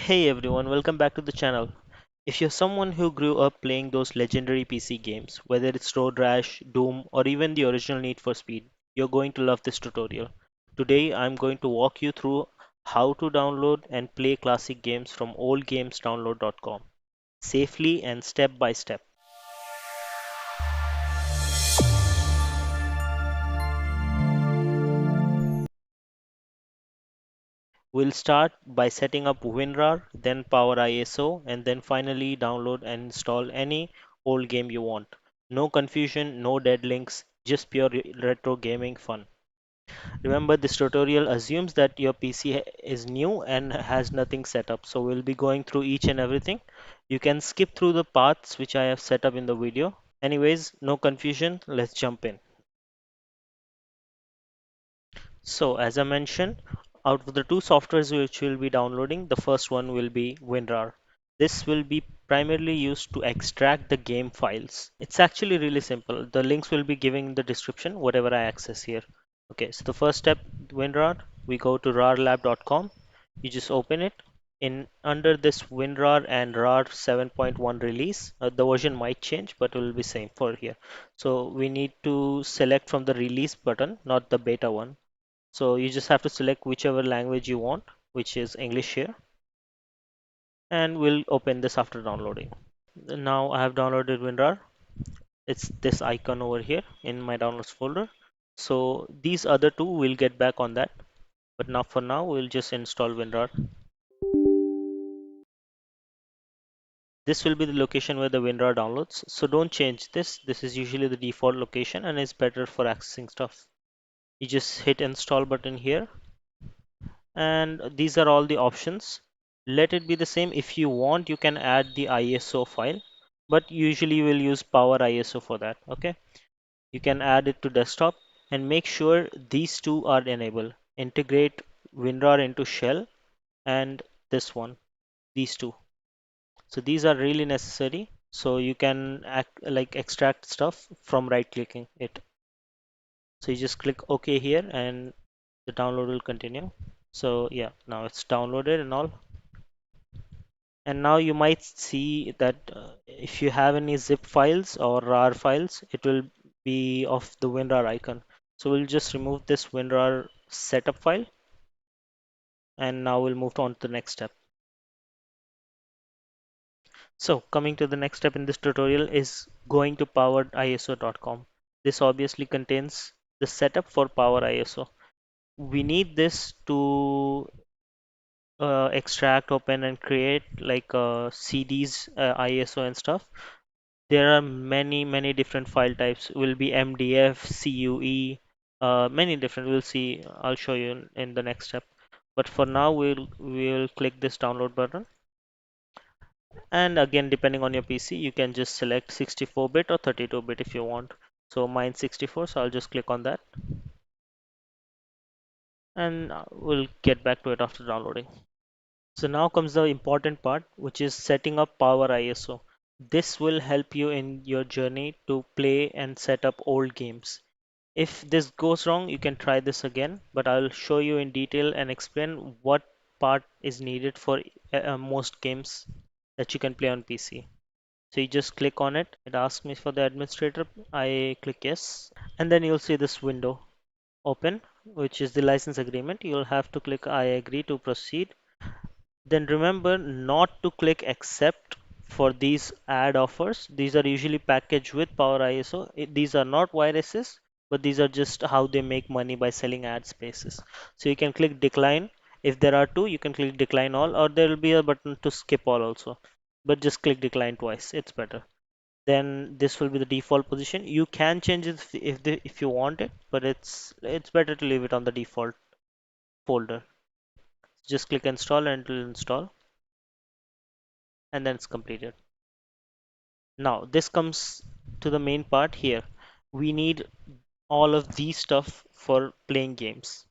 Hey everyone, welcome back to the channel. If you're someone who grew up playing those legendary PC games, whether it's Road Rash, Doom, or even the original Need for Speed, you're going to love this tutorial. Today I'm going to walk you through how to download and play classic games from oldgamesdownload.com safely and step by step. We'll start by setting up WinRAR, then PowerISO, and then finally download and install any old game you want. No confusion, no dead links, just pure retro gaming fun. Remember, this tutorial assumes that your PC is new and has nothing set up, so we'll be going through each and everything. You can skip through the paths which I have set up in the video. Anyways, no confusion, let's jump in. So, as I mentioned, out of the two softwares which we'll be downloading, the first one will be WinRAR. This will be primarily used to extract the game files. It's actually really simple. The links will be given in the description, whatever I access here. Okay, so the first step, WinRAR, we go to rarlab.com. You just open it. In under this WinRAR and RAR 7.1 release, the version might change, but it will be same for here. So we need to select from the release button, not the beta one. So you just have to select whichever language you want, which is English here, and we'll open this after downloading. Now I have downloaded WinRAR. It's this icon over here in my downloads folder. So these other two we'll get back on that. But now for now we'll just install WinRAR. This will be the location where the WinRAR downloads. So don't change this. This is usually the default location and is better for accessing stuff. You just hit install button here and these are all the options. Let it be the same. If you want, you can add the ISO file, but usually we'll use PowerISO for that. Okay, you can add it to desktop and make sure these two are enabled. Integrate WinRAR into shell and this one, these two. So these are really necessary. So you can extract stuff from right clicking it. So you just click OK here and the download will continue. So yeah, now it's downloaded and all. And now you might see that if you have any zip files or RAR files, it will be of the WinRAR icon. So we'll just remove this WinRAR setup file and now we'll move on to the next step. So coming to the next step in this tutorial is going to poweriso.com. This obviously contains the setup for PowerISO. We need this to extract, open, and create CDs, ISO, and stuff. There are many different file types. Will be MDF, CUE, many different. We'll see. I'll show you in the next step. But for now, we'll click this download button. And again, depending on your PC, you can just select 64-bit or 32-bit if you want. So mine's 64, so I'll just click on that, and we'll get back to it after downloading. So now comes the important part, which is setting up PowerISO. This will help you in your journey to play and set up old games. If this goes wrong, you can try this again, but I'll show you in detail and explain what part is needed for most games that you can play on PC. So you just click on it. It asks me for the administrator. I click yes, and then you'll see this window open, which is the license agreement. You'll have to click I agree to proceed. Then remember not to click accept for these ad offers. These are usually packaged with PowerISO. These are not viruses, but these are just how they make money by selling ad spaces. So you can click decline. If there are two, you can click decline all, or there will be a button to skip all also. But just click decline twice. It's better. Then this will be the default position. You can change it if you want it, but it's better to leave it on the default folder. Just click install and it will install, and then it's completed. Now this comes to the main part here. We need all of these stuff for playing games.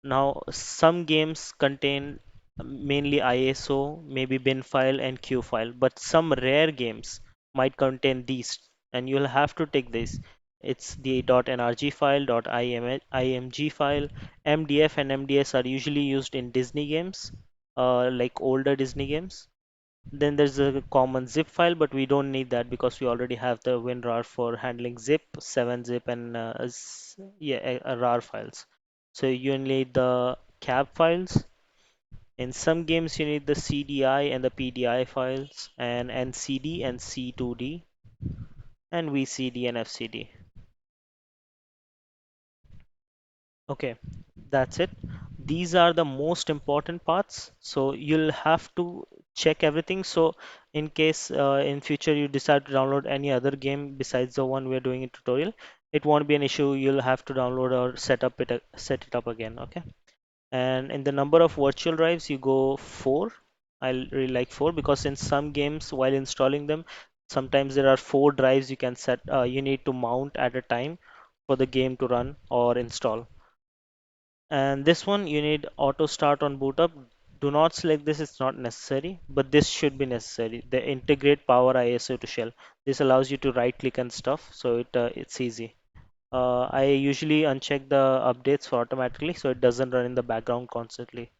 Now some games contain mainly ISO, maybe bin file and Q file, but some rare games might contain these, and you'll have to take this. It's the .nrg file, .img file. MDF and MDS are usually used in Disney games. like older Disney games. Then there's a common zip file, but we don't need that because we already have the WinRAR for handling zip, 7-zip, and yeah, RAR files. So you need the cab files. In some games, you need the CDI and the PDI files, and NCD and C2D, and VCD and FCD. Okay, that's it. These are the most important parts. So you'll have to check everything. So in case in future you decide to download any other game besides the one we're doing in tutorial, it won't be an issue. You'll have to download or set it up again. Okay. And in the number of virtual drives, you go four. I really like four because in some games, while installing them, sometimes there are four drives you can set. You need to mount at a time for the game to run or install. And this one, you need auto start on boot up. Do not select this, it's not necessary, but this should be necessary. They integrate PowerISO to shell. This allows you to right click and stuff, so it's easy. I usually uncheck the updates for automatically so it doesn't run in the background constantly.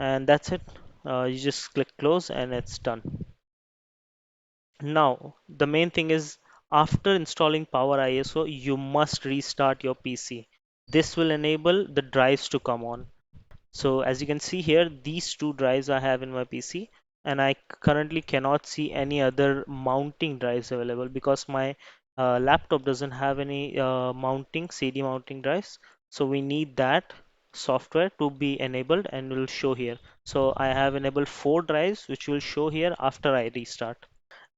And that's it. You just click close and it's done. Now, the main thing is after installing PowerISO, you must restart your PC. This will enable the drives to come on. So as you can see here, these two drives I have in my PC, and I currently cannot see any other mounting drives available because my laptop doesn't have any mounting CD mounting drives. So we need that software to be enabled and will show here. So I have enabled four drives which will show here after I restart.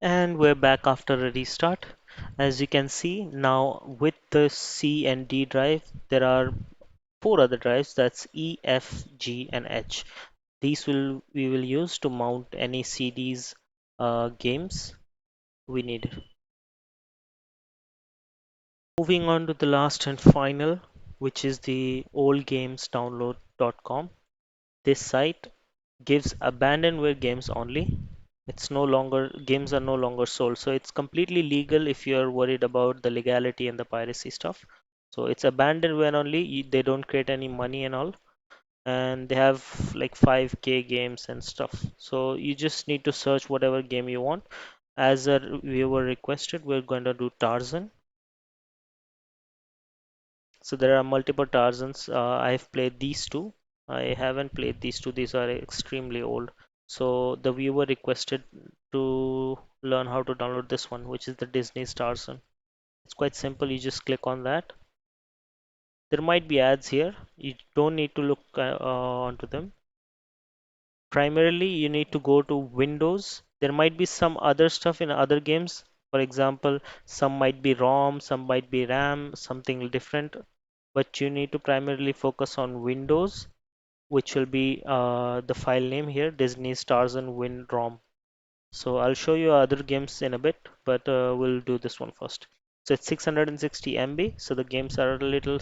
And we're back after a restart. As you can see now with the C and D drive, there are four other drives, that's E, F, G, and H. These will we will use to mount any CDs games we need. Moving on to the last and final, which is the oldgamesdownload.com. This site gives abandonware games only. It's no longer games are no longer sold, so it's completely legal if you're worried about the legality and the piracy stuff. So it's abandonware only. They don't create any money and all, and they have like 5K games and stuff. So you just need to search whatever game you want. As a viewer requested, we're going to do Tarzan. So there are multiple Tarzans. I've played these two. I haven't played these two. These are extremely old. So the viewer requested to learn how to download this one, which is the Disney's Tarzan. It's quite simple. You just click on that. There might be ads here. You don't need to look onto them. Primarily, you need to go to Windows. There might be some other stuff in other games. For example, some might be ROM, some might be RAM, something different. But you need to primarily focus on Windows, which will be the file name here, Disney Stars and WinROM. So I'll show you other games in a bit, but we'll do this one first. So it's 660 MB, so the games are a little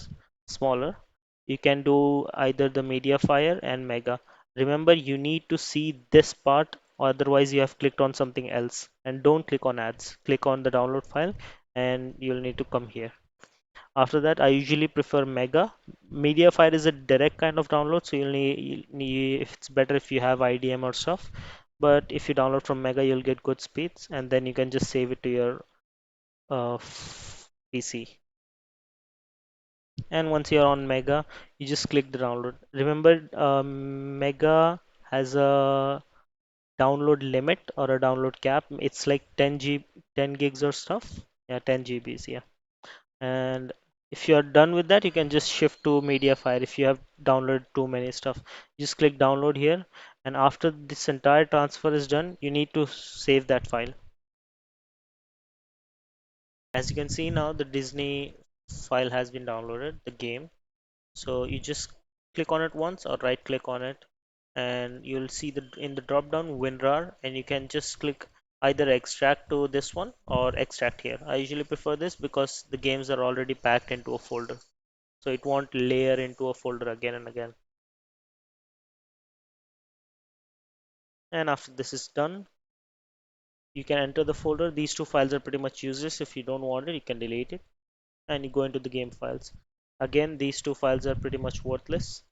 smaller. You can do either the Mediafire and Mega. Remember, you need to see this part, otherwise you have clicked on something else. And don't click on ads. Click on the download file, and you'll need to come here. After that, I usually prefer Mega. Mediafire is a direct kind of download, so if it's better if you have IDM or stuff. But if you download from Mega, you'll get good speeds, and then you can just save it to your PC. And once you're on Mega, you just click the download. Remember, Mega has a download limit or a download cap. It's like 10 gigs or stuff. Yeah, 10 GBs. Yeah. And if you're done with that, you can just shift to Mediafire if you have downloaded too many stuff. Just click download here, and after this entire transfer is done, you need to save that file. As you can see now, the Disney file has been downloaded, the game. So you just click on it once or right click on it, and you'll see the in the drop down WinRAR, and you can just click either extract to this one or extract here. I usually prefer this because the games are already packed into a folder, so it won't layer into a folder again and again. And after this is done, you can enter the folder. These two files are pretty much useless. If you don't want it, you can delete it, and you go into the game files. Again, these two files are pretty much worthless.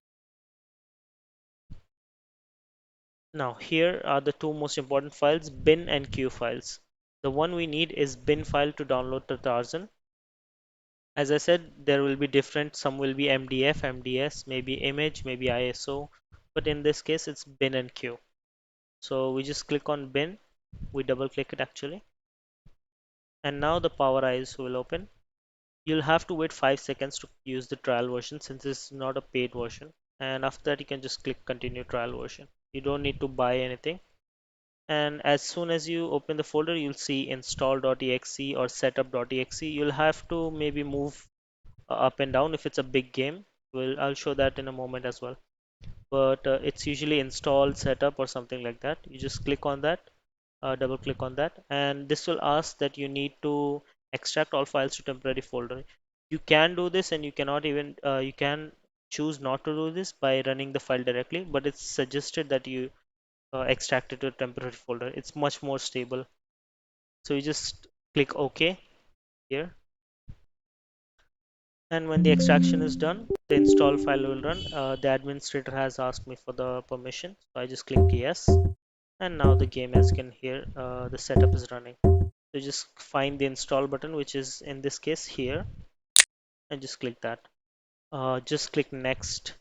Now here are the two most important files, bin and q files. The one we need is bin file to download the Tarzan. As I said, there will be different, some will be MDF, MDS, maybe image, maybe ISO, but in this case it's bin and q. So we just click on bin, we double click it actually, and now the PowerISO will open. You'll have to wait 5 seconds to use the trial version since it's not a paid version, and after that you can just click continue trial version. You don't need to buy anything, and as soon as you open the folder you'll see install.exe or setup.exe. You'll have to maybe move up and down if it's a big game. I'll show that in a moment as well, but it's usually install setup or something like that. You just click on that, double click on that, and this will ask that you need to extract all files to temporary folder. You can do this, and you cannot even you can choose not to do this by running the file directly, but it's suggested that you extract it to a temporary folder. It's much more stable. So you just click OK here, and when the extraction is done, the install file will run. The administrator has asked me for the permission, so I just clicked yes, and now the game, as you can hear, the setup is running. So just find the install button, which is in this case here, and just click that. Just click next,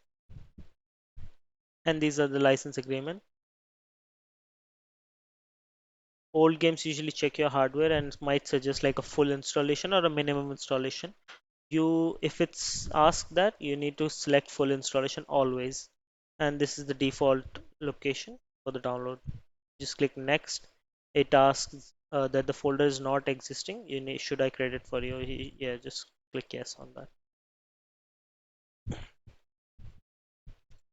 and these are the license agreement. Old games usually check your hardware and might suggest like a full installation or a minimum installation. If it's asked that, you need to select full installation always, and this is the default location for the download. Just click next. It asks that the folder is not existing. Should I create it for you? Yeah, just click yes on that.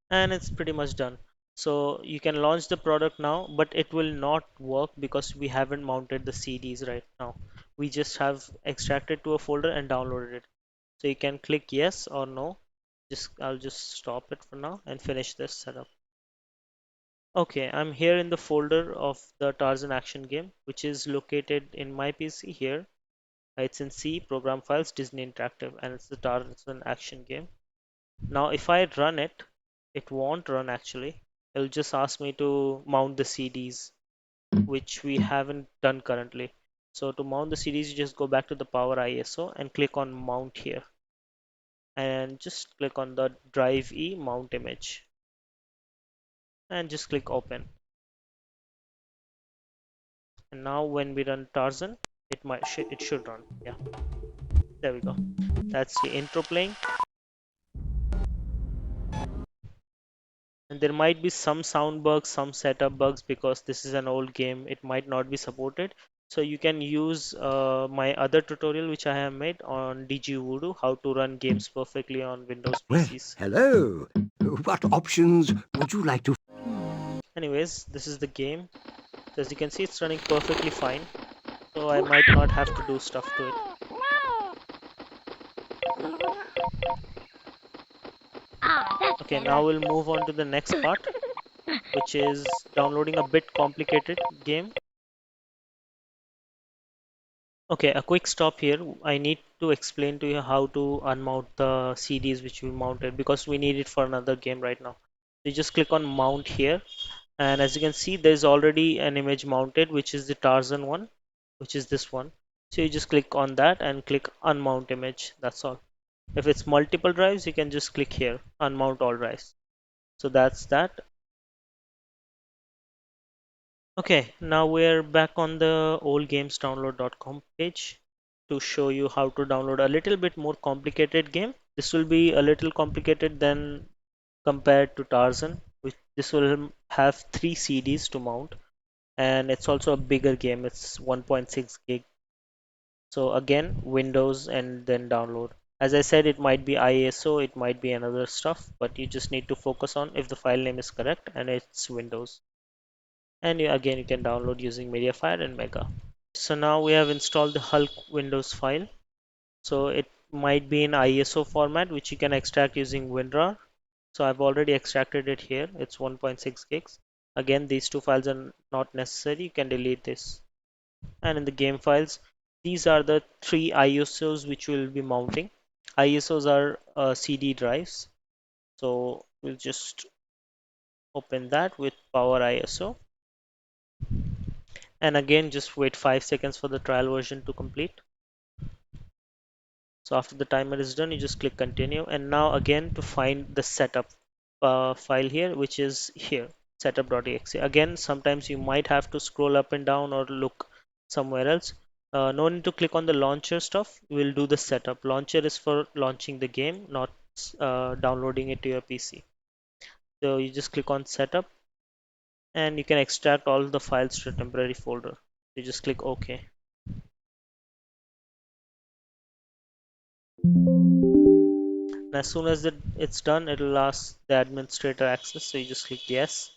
And it's pretty much done. So you can launch the product now, but it will not work because we haven't mounted the CDs right now. We just have extracted to a folder and downloaded it. So you can click yes or no. I'll just stop it for now and finish this setup. Okay, I'm here in the folder of the Tarzan action game, which is located in my PC here. It's in C, program files, Disney Interactive, and it's the Tarzan action game. Now, if I run it, it won't run actually. It'll just ask me to mount the CDs, which we haven't done currently. So to mount the CDs, you just go back to the PowerISO and click on Mount here. And just click on the Drive E Mount Image. And just click Open. And now when we run Tarzan, it should run. Yeah, there we go. That's the intro playing. And there might be some sound bugs, some setup bugs because this is an old game. It might not be supported. So you can use my other tutorial which I have made on DG Voodoo, how to run games perfectly on Windows Well, PCs. hello. What options would you like to? Anyways, this is the game. So as you can see, it's running perfectly fine. So I might not have to do stuff to it. That's Okay, better. now we'll move on to the next part, which is downloading a bit complicated game. Okay, a quick stop here. I need to explain to you how to unmount the CDs which we mounted because we need it for another game right now. You just click on mount here, and as you can see, there's already an image mounted, which is the Tarzan one, which is this one. So you just click on that and click unmount image. That's all. If it's multiple drives, you can just click here, unmount all drives. So that's that. Okay, now we're back on the oldgamesdownload.com page to show you how to download a little bit more complicated game. This will be a little complicated than compared to Tarzan, which this will have 3 CDs to mount, and it's also a bigger game. It's 1.6 gig. So again, Windows and then download. As I said, it might be ISO, it might be another stuff, but you just need to focus on if the file name is correct and it's Windows. And again, you can download using Mediafire and Mega. So now we have installed the Hulk Windows file. So it might be in ISO format, which you can extract using WinRAR. So I've already extracted it here. It's 1.6 gigs. Again, these two files are not necessary. You can delete this. And in the game files, these are the 3 ISOs which we'll be mounting. ISOs are CD drives. So we'll just Open that with PowerISO, and again just wait 5 seconds for the trial version to complete. So after the timer is done, you just click continue, and now again to find the setup file here, which is here, setup.exe. Again, sometimes you might have to scroll up and down or look somewhere else. No need to click on the launcher stuff. We'll do the setup. Launcher is for launching the game, not downloading it to your PC. So you just click on setup, and you can extract all the files to a temporary folder. You just click OK. And as soon as it's done, it'll ask the administrator access. So you just click yes,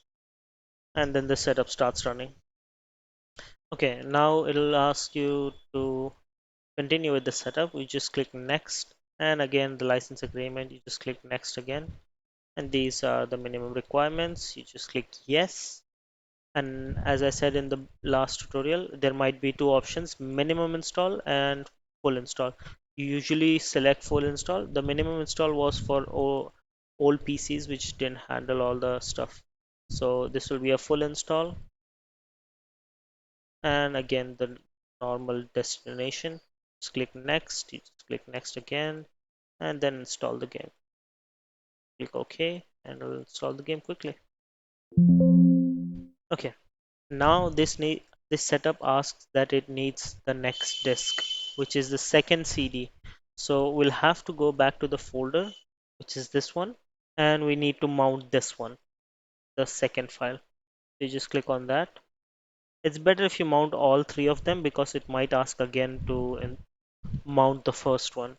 and then the setup starts running. Okay, now it'll ask you to continue with the setup. You just click next, and again the license agreement, you just click next again. And these are the minimum requirements. You just click yes. And as I said in the last tutorial, there might be two options: minimum install and full install. You usually select full install. The minimum install was for old PCs which didn't handle all the stuff. So this will be a full install, and again the normal destination. Just click next. You just click next again, and then install the game. Click OK, and it'll install the game quickly. Okay. Now this setup asks that it needs the next disk, which is the second CD. So we'll have to go back to the folder, which is this one, and we need to mount this one, the second file. So you just click on that. It's better if you mount all three of them because it might ask again to mount the first one.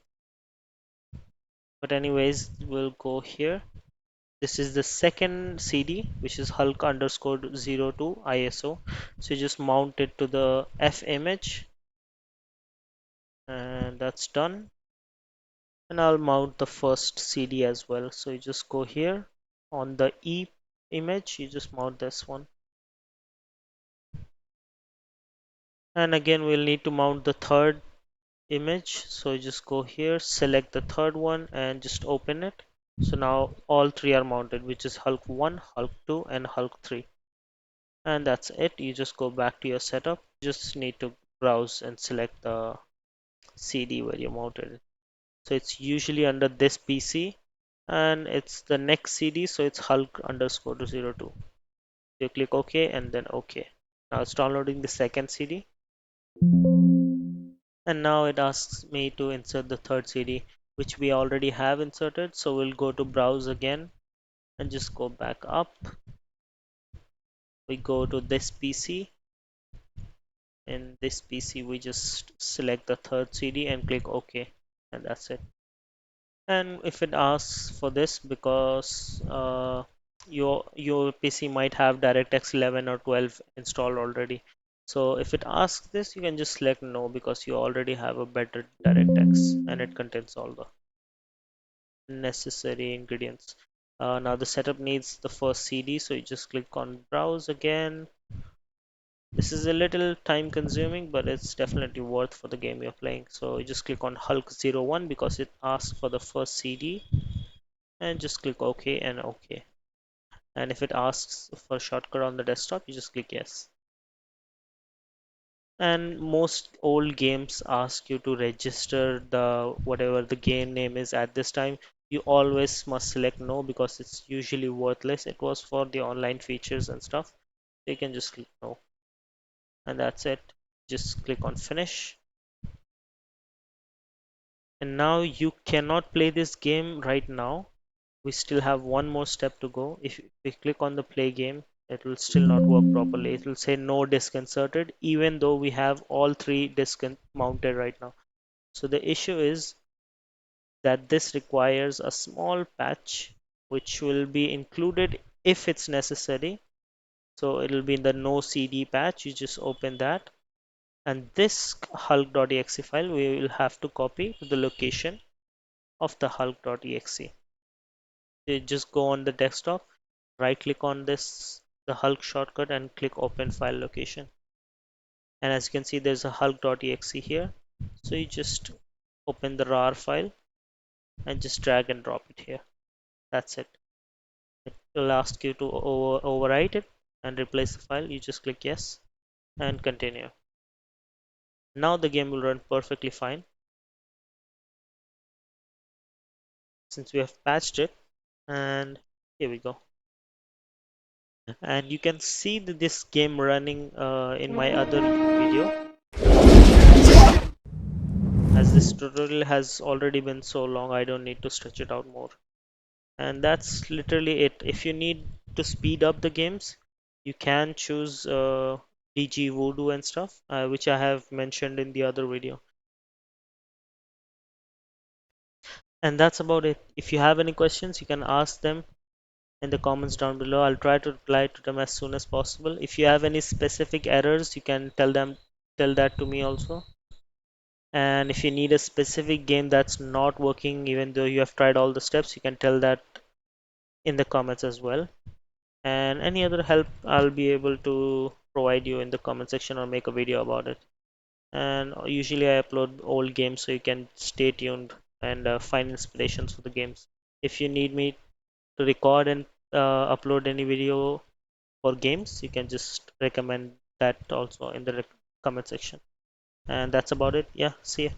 But anyways, we'll go here. This is the second CD, which is Hulk underscore 02 ISO. So you just mount it to the F image, and that's done. And I'll mount the first CD as well. So you just go here on the E image, you just mount this one. And again, we'll need to mount the third image. So you just go here, select the third one, and just open it. So now all three are mounted, which is Hulk 1, Hulk 2, and Hulk 3. And that's it. You just go back to your setup. You just need to browse and select the CD where you mounted it. So it's usually under this PC, and it's the next CD, so it's Hulk underscore 02. You click OK and then OK. Now it's downloading the second CD, and now it asks me to insert the third CD, which we already have inserted. So we'll go to browse again and just go back up. We go to this PC. In this PC, we just select the third CD and click OK, and that's it. And if it asks for this, because your PC might have DirectX 11 or 12 installed already, so if it asks this, you can just select no because you already have a better DirectX and it contains all the necessary ingredients. Now the setup needs the first CD, so you just click on browse again. This is a little time consuming, but it's definitely worth for the game you're playing. So you just click on Hulk 01 because it asks for the first CD, and just click OK and OK. And if it asks for a shortcut on the desktop, you just click yes. And most old games ask you to register the whatever the game name is at this time. You always must select no because it's usually worthless. It was for the online features and stuff. You can just click no, and that's it. Just click on finish. And now you cannot play this game right now. We still have one more step to go. If we click on the play game, it will still not work properly. It will say no disk inserted, even though we have all three disks mounted right now. So the issue is that this requires a small patch, which will be included if it's necessary. So it'll be in the no CD patch. You just open that, and this hulk.exe file we will have to copy to the location of the hulk.exe. You just go on the desktop, right click on this the Hulk shortcut and click open file location. And as you can see, there's a hulk.exe here. So you just open the RAR file and just drag and drop it here. That's it. It'll ask you to overwrite it and replace the file. You just click yes and continue. Now the game will run perfectly fine since we have patched it. And here we go. And you can see this game running in my other video, as this tutorial has already been so long I don't need to stretch it out more. And that's literally it. If you need to speed up the games, you can choose DG Voodoo and stuff, which I have mentioned in the other video. And that's about it. If you have any questions, you can ask them in the comments down below. I'll try to reply to them as soon as possible. If you have any specific errors, you can tell that to me also. And if you need a specific game that's not working, even though you have tried all the steps, you can tell that in the comments as well. And any other help I'll be able to provide you in the comment section or make a video about it. And usually I upload old games so you can stay tuned and find inspirations for the games. If you need me to record and upload any video for games, you can just recommend that also in the comment section. And that's about it. Yeah, see ya.